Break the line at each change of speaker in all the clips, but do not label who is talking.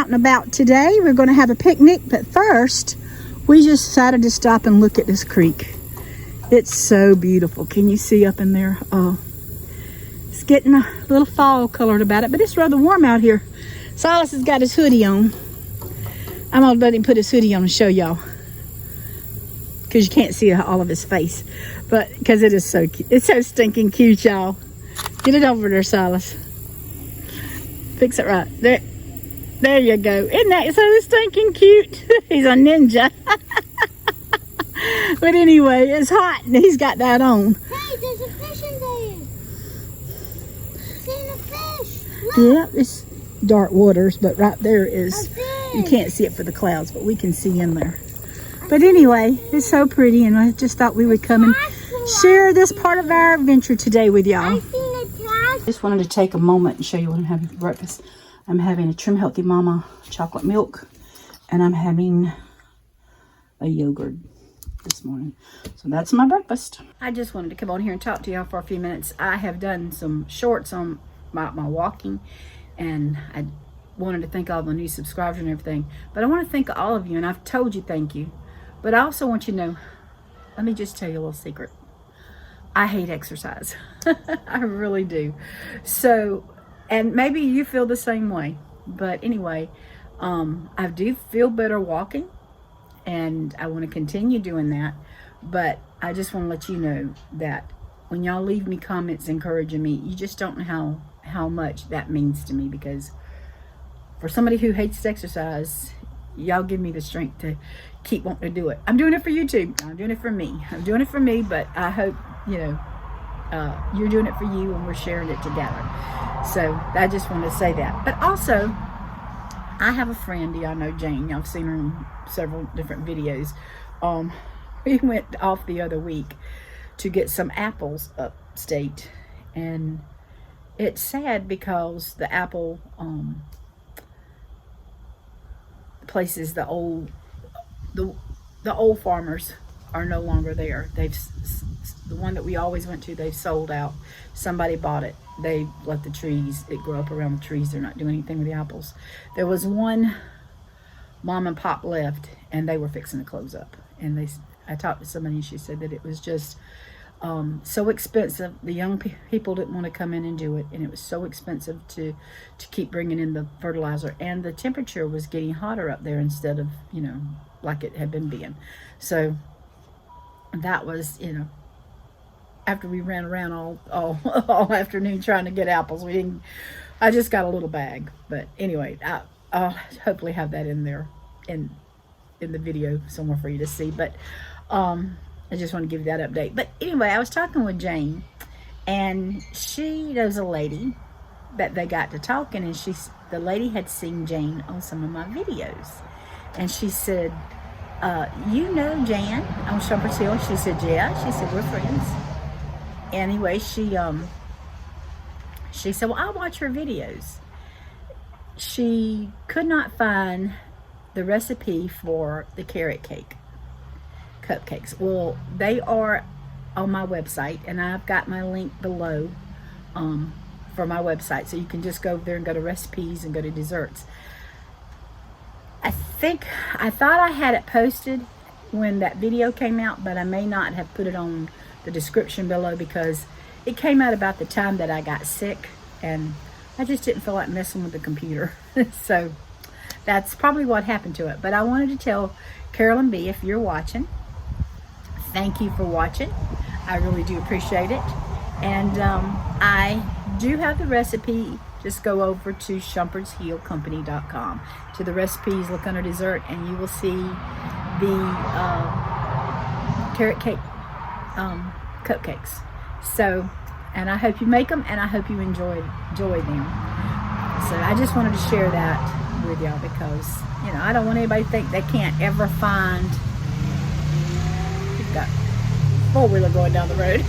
out and about today. We're going to have a picnic, but first we just decided to stop and look at this creek. It's so beautiful. Can you see up in there? Oh, it's getting a little fall colored about it, but it's rather warm out here. Silas has got his hoodie on. I'm gonna let him put his hoodie on and show y'all, because you can't see all of his face, but because it is so cute. It's so stinking cute, y'all. Get it over there, Silas. Fix it right there. There you go. Isn't that so stinking cute? He's a ninja. But anyway, it's hot and he's got that on.
Hey, there's a fish in there. Seen a fish. Look.
Yeah, it's dark waters, but right there is,
A fish.
you can't see it for the clouds, but we can see in there. But anyway, it's so pretty, and I just thought we would come and share this part of our adventure today with y'all.
I seen a task.
Just wanted to take a moment and show you what I'm having for breakfast. I'm having a Trim Healthy Mama chocolate milk, and I'm having a yogurt this morning. So that's my breakfast. I just wanted to come on here and talk to y'all for a few minutes. I have done some shorts on my walking, and I wanted to thank all the new subscribers and everything. But I want to thank all of you, and I've told you thank you. But I also want you to know, let me just tell you a little secret. I hate exercise. I really do. So, and maybe you feel the same way. But anyway, I do feel better walking, and I want to continue doing that. But I just want to let you know that when y'all leave me comments encouraging me, you just don't know how much that means to me, because for somebody who hates to exercise, y'all give me the strength to keep wanting to do it. I'm doing it for you too. I'm doing it for me. I'm doing it for me, but I hope, you know, you're doing it for you, and we're sharing it together. So I just wanted to say that. But also, I have a friend, y'all know Jane. Y'all have seen her in several different videos. We went off the other week to get some apples upstate, and it's sad because the apple places, the old farmers are no longer there. The one that we always went to, they've sold out. Somebody bought it. They let the trees, it grow up around the trees. They're not doing anything with the apples. There was one mom and pop left, and they were fixing to close up. And I talked to somebody, and she said that it was just so expensive. The young people didn't want to come in and do it, and it was so expensive to keep bringing in the fertilizer, and the temperature was getting hotter up there instead of, you know, like it had been being. So that was, you know, after we ran around all afternoon trying to get apples, I just got a little bag. But anyway, I'll hopefully have that in there in the video somewhere for you to see. But I just want to give you that update. But anyway, I was talking with Jane, and she knows a lady that they got to talking, and the lady had seen Jane on some of my videos, and she said, you know Jan on Shumpert Hill? She said, yeah. She said, we're friends. Anyway, she said, well, I watch her videos. She could not find the recipe for the carrot cake cupcakes. Well, they are on my website, and I've got my link below for my website, so you can just go there and go to recipes and go to desserts. I thought I had it posted when that video came out, but I may not have put it on the description below, because it came out about the time that I got sick, and I just didn't feel like messing with the computer. So that's probably what happened to it. But I wanted to tell Carolyn B, if you're watching, thank you for watching. I really do appreciate it. And I do have the recipe. Just go over to shumpertsheelcompany.com. To the recipes, look under dessert, and you will see the carrot cake cupcakes. So, and I hope you make them, and I hope you enjoy them. So I just wanted to share that with y'all, because, you know, I don't want anybody to think they can't ever find. We've got four-wheeler going down the road.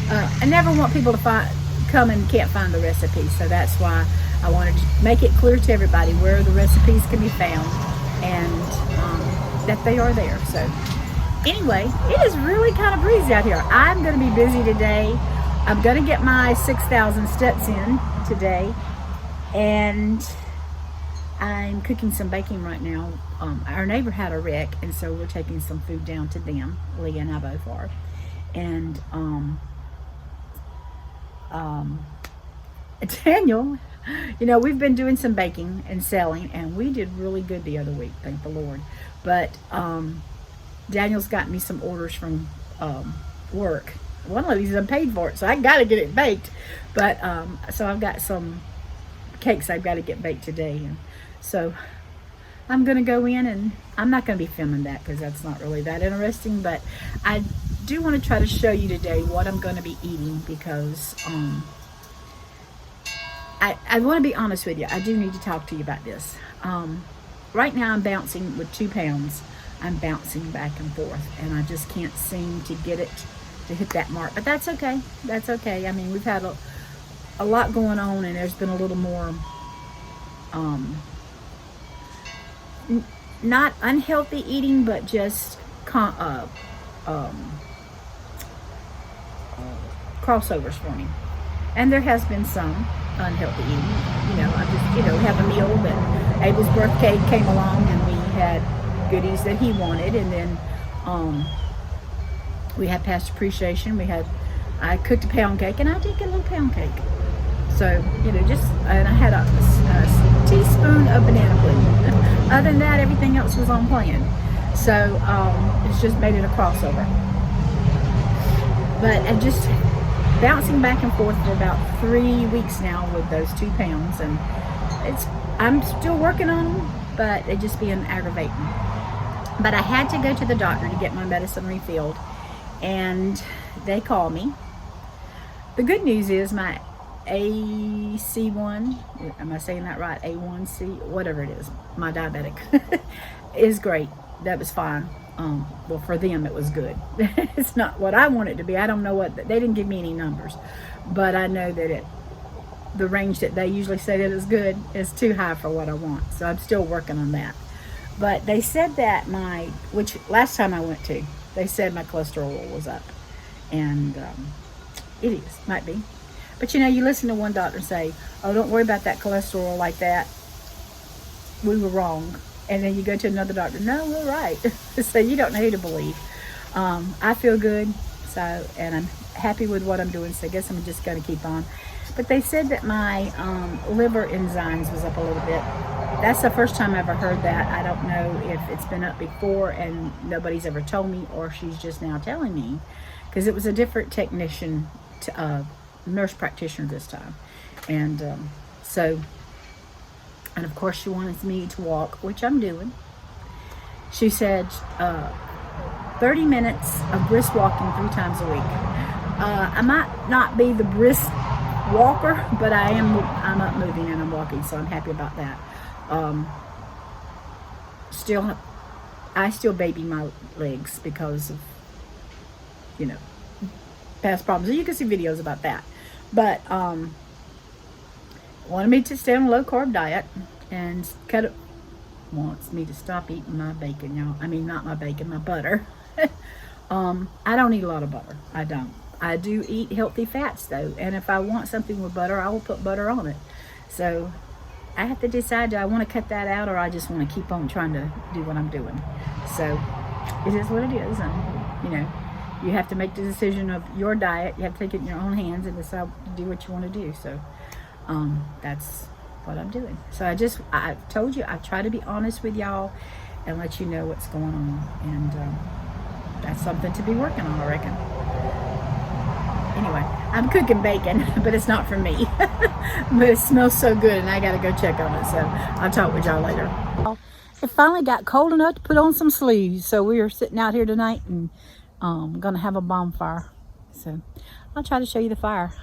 I never want people to come and can't find the recipe. So that's why I wanted to make it clear to everybody where the recipes can be found, and that they are there. So anyway, it is really kind of breezy out here. I'm going to be busy today. I'm going to get my 6,000 steps in today, and I'm cooking some bacon right now. Our neighbor had a wreck, and so we're taking some food down to them. Leah and I both are. And Daniel, you know, we've been doing some baking and selling, and we did really good the other week, thank the Lord. But Daniel's got me some orders from work. One of these I'm paid for it, so I got to get it baked. But so I've got some cakes I've got to get baked today, and so I'm gonna go in, and I'm not gonna be filming that because that's not really that interesting. But I do want to try to show you today what I'm going to be eating, because I want to be honest with you. I do need to talk to you about this. Right now I'm bouncing with 2 pounds. I'm bouncing back and forth, and I just can't seem to get it to hit that mark. But that's okay. That's okay. I mean, we've had a lot going on, and there's been a little more not unhealthy eating, but just crossovers for me. And there has been some unhealthy eating. You know, I just, you know, have a meal, but Abel's birthday came along, and we had goodies that he wanted, and then we had past appreciation. I cooked a pound cake, and I did get a little pound cake. So, you know, and I had a teaspoon of banana pudding. Other than that, everything else was on plan. So, it's just made it a crossover. But I'm just bouncing back and forth for about 3 weeks now with those 2 pounds, and I'm still working on them, but they just being aggravating. But I had to go to the doctor to get my medicine refilled, and they called me. The good news is my AC1, am I saying that right? A1C, whatever it is, my diabetic is great. That was fine. Well, for them it was good. It's not what I want it to be. I don't know what, they didn't give me any numbers, but I know that the range that they usually say that is good is too high for what I want. So I'm still working on that. But they said that which last time I went to, they said my cholesterol was up, and it is, might be. But you know, you listen to one doctor say, oh, don't worry about that cholesterol like that. We were wrong. And then you go to another doctor, no, we're right. So you don't know who to believe. I feel good, so, and I'm happy with what I'm doing, so I guess I'm just going to keep on. But they said that my liver enzymes was up a little bit. That's the first time I ever heard that. I don't know if it's been up before and nobody's ever told me, or she's just now telling me, because it was a different technician, nurse practitioner this time. And and of course she wanted me to walk, which I'm doing. She said 30 minutes of brisk walking 3 times a week. I might not be the brisk walker, but I'm up moving and I'm walking, so I'm happy about that. I still baby my legs because of, you know, past problems. So you can see videos about that. But wanted me to stay on a low carb diet and wants me to stop eating my bacon, y'all. I mean, not my bacon, my butter. I don't eat a lot of butter. I don't. I do eat healthy fats though, and if I want something with butter, I will put butter on it. So I have to decide, do I want to cut that out, or I just want to keep on trying to do what I'm doing. So it is what it is, and you know, you have to make the decision of your diet. You have to take it in your own hands and decide to do what you want to do. So that's what I'm doing. So I told you, I try to be honest with y'all and let you know what's going on, and that's something to be working on, I reckon. Anyway, I'm cooking bacon, but it's not for me. But it smells so good, and I gotta go check on it. So I'll talk with y'all later. It finally got cold enough to put on some sleeves, so we are sitting out here tonight and gonna have a bonfire. So I'll try to show you the fire.